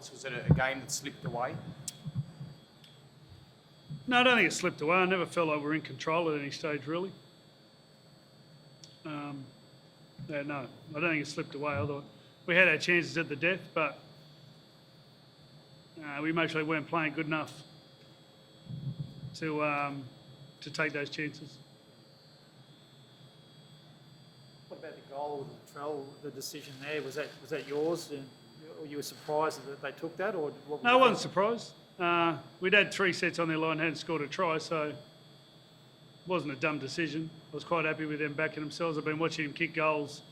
thoughts? Was it a game that slipped away? No, I don't think it slipped away. I never felt like we were in control at any stage, really. Yeah, no, I don't think it slipped away. I thought we had our chances at the death, but we mostly weren't playing good enough to take those chances. What about the goal with Latrell, the decision there? Was that yours? And you were surprised that they took that, or what? No, I wasn't surprised. We'd had 3 sets on their line, hadn't scored a try, so it wasn't a dumb decision. I was quite happy with them backing themselves. I've been watching him kick goals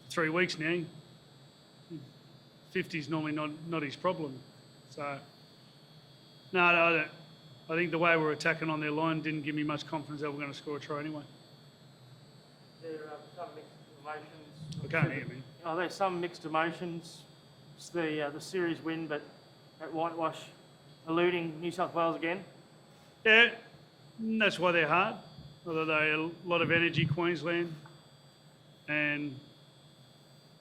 for 3 weeks now. 50's normally not his problem. So, no, I don't. I think the way we're attacking on their line didn't give me much confidence that we're going to score a try anyway. There are some mixed emotions. I can't hear me. Oh, there's some mixed emotions. It's the series win, but at Whitewash, eluding New South Wales again. Yeah, that's why they're hard. Although they had a lot of energy, Queensland, and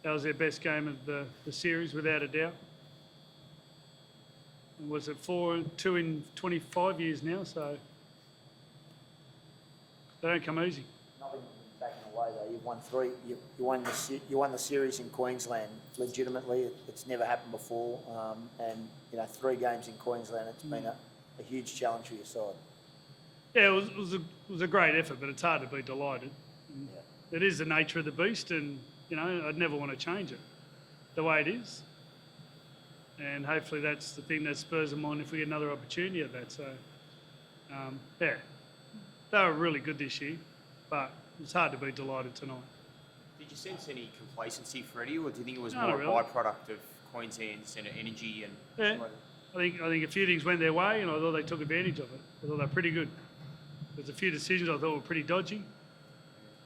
that was their best game of the series, without a doubt. And was it 2 in 25 years now? So they don't come easy. Nothing taken away though. You've won 3. You won the series in Queensland legitimately. It's never happened before, and 3 games in Queensland. It's been a huge challenge for your side. Yeah, it was a great effort, but it's hard to be delighted. Yeah. It is the nature of the beast, and I'd never want to change it the way it is. And hopefully that's the thing that spurs them on if we get another opportunity at that. So, yeah, they were really good this year, but it's hard to be delighted tonight. Did you sense any complacency, Freddie, or do you think it was No, more really. a byproduct of Queensland's energy and? Yeah, I think a few things went their way, and I thought they took advantage of it. I thought they were pretty good. There's a few decisions I thought were pretty dodgy,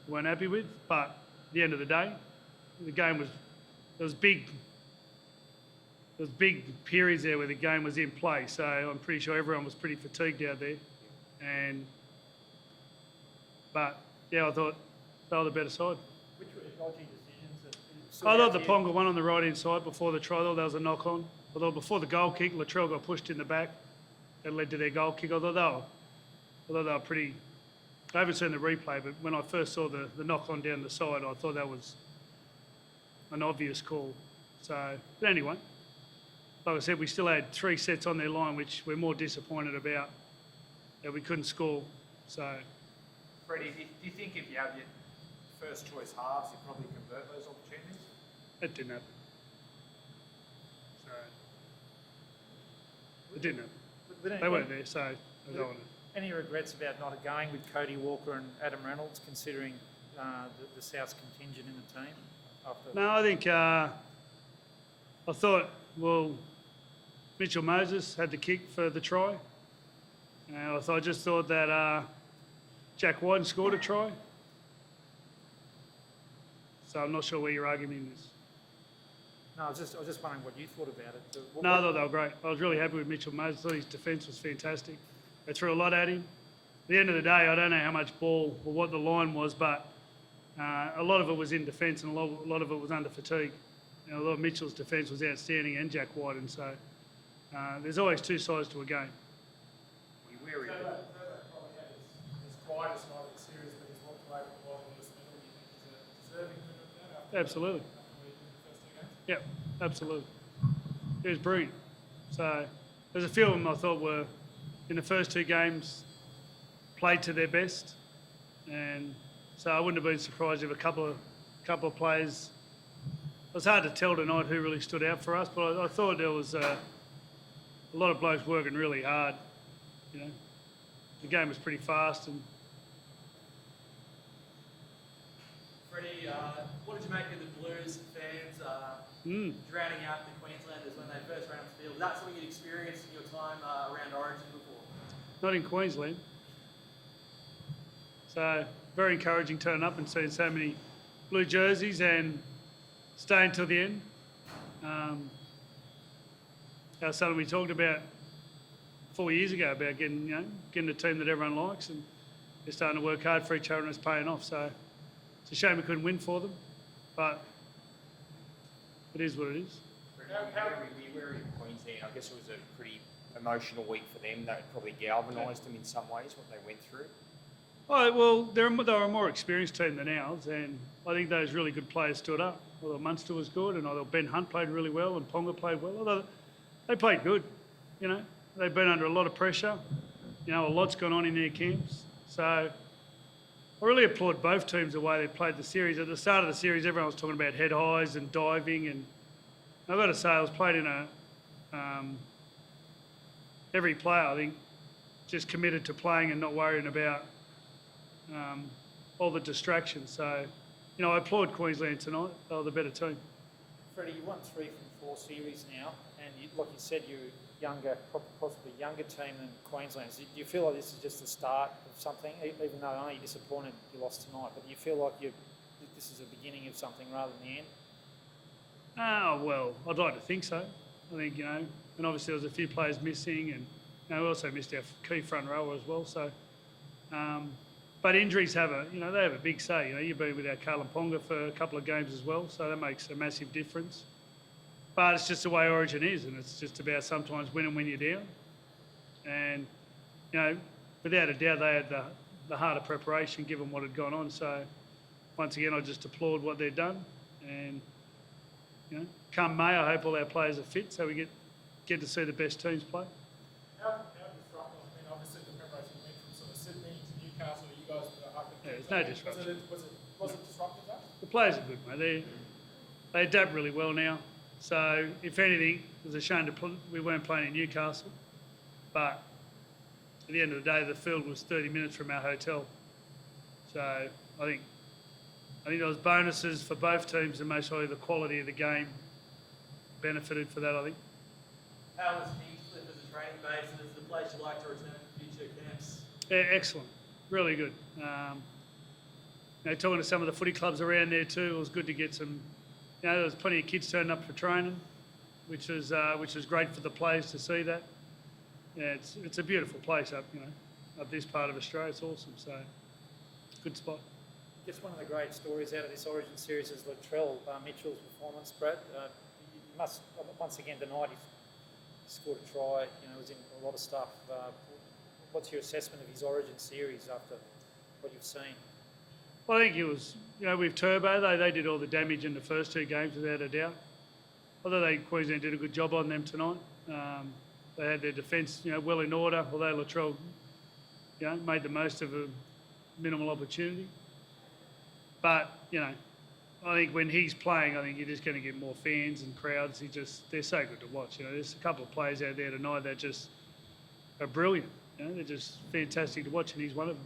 weren't happy with, but at the end of the day, the game was, there was big periods there where the game was in play, so I'm pretty sure everyone was pretty fatigued out there. But yeah, I thought they were the better side. Which were the dodgy decisions? I thought the Ponga one on the right-hand side before the try, I thought that was a knock-on. I thought before the goal kick, Latrell got pushed in the back. That led to their goal kick. I thought they were pretty... I haven't seen the replay, but when I first saw the knock-on down the side, I thought that was an obvious call. So, but anyway, like I said, we still had 3 sets on their line, which we're more disappointed about, that we couldn't score. So, Freddie, do you think if you have your first choice halves, you probably convert those opportunities? that didn't happen. So, it didn't happen. They weren't there, so I don't want to... Any regrets about not going with Cody Walker and Adam Reynolds, considering the South's contingent in the team? No, I think I thought, well, Mitchell Moses had the kick for the try. And I just thought that Jack Whiten scored a try. So I'm not sure where your argument is. No, I was just wondering what you thought about it. No, I thought they were great. I was really happy with Mitchell Moses. I thought his defence was fantastic. They threw a lot at him. At the end of the day, I don't know how much ball or what the line was, but a lot of it was in defence and a lot of it was under fatigue. A lot of Mitchell's defence was outstanding, and Jack Whiten. So there's always 2 sides to a game. We wary of it. Probably had his quietest night of the series, but he's walked away from the ball in this middle. Do you think he's a deserving winner of that after Absolutely. after losing the first 2 games? Yep, absolutely. He was brilliant. So there's a few of them I thought were, in the first 2 games, played to their best. And so I wouldn't have been surprised if a couple of players... It was hard to tell tonight who really stood out for us, but I thought there was a lot of blokes working really hard. The game was pretty fast. And Freddie, what did you make of the Blues fans drowning out the Queenslanders when they first ran up the field? Was that something you'd experienced in your time around Origin before? not in Queensland. So very encouraging turning up and seeing so many blue jerseys and staying till the end. That was something we talked about 4 years ago about getting a team that everyone likes, and they're starting to work hard for each other and it's paying off. So it's a shame we couldn't win for them, but it is what it is. Where in Queensland, I guess it was a pretty emotional week for them. That probably galvanised them in some ways, what they went through. Oh, well, they were a more experienced team than ours, and I think those really good players stood up. Although Munster was good, and although Ben Hunt played really well, and Ponga played well, although they played good, you know. They've been under a lot of pressure. You know, a lot's gone on in their camps. So I really applaud both teams the way they played the series. At the start of the series, everyone was talking about head highs and diving, and I've got to say, I was played in every player, I think, just committed to playing and not worrying about all the distractions. So, you know, I applaud Queensland tonight. They were the better team. Freddie, you won 3 from 4 series now, and like you said, you're younger, possibly younger team than Queensland. So do you feel like this is just the start of something, even though I know you're disappointed you lost tonight, but do you feel like this is the beginning of something rather than the end? Oh, well, I'd like to think so. I think, you know, and obviously there was a few players missing, and you know, we also missed our key front rower as well. So, but injuries they have a big say. You know, you've been without Carlin Ponga for a couple of games as well, so that makes a massive difference. But it's just the way Origin is, and it's just about sometimes winning when you're down. And, you know, without a doubt, they had the harder preparation given what had gone on. So, once again, I just applaud what they've done. And, you know, come May, I hope all our players are fit so we get to see the best teams play. How disruptive? I mean, obviously the preparation went from sort of Sydney to Newcastle. You guys were up in Yeah, there's no disruption. Was it disruptive, that? The players are good, mate. They adapt really well now. So, if anything, it was a shame we weren't playing in Newcastle. But at the end of the day, the field was 30 minutes from our hotel. So, I think there was bonuses for both teams, and mostly the quality of the game benefited for that, I think. How was Kingscliff as a training base, and is it a place you'd like to return for future camps? Yeah, excellent. Really good. You know, talking to some of the footy clubs around there too, it was good to get some. You know, there was plenty of kids turning up for training, which was great for the players to see that. Yeah, it's a beautiful place up this part of Australia. It's awesome. So, good spot. Just one of the great stories out of this Origin series is Latrell Mitchell's performance, Brad. You must once again denied he scored a try. You know, was in a lot of stuff. What's your assessment of his Origin series after what you've seen? Well, I think it was, you know, with Turbo, they did all the damage in the first 2 games without a doubt. Although Queensland did a good job on them tonight. They had their defence, you know, well in order, although Latrell, you know, made the most of a minimal opportunity. But, you know, I think when he's playing, I think you're just going to get more fans and crowds. They're so good to watch. You know, there's a couple of players out there tonight that just are brilliant. You know, they're just fantastic to watch, and he's one of them.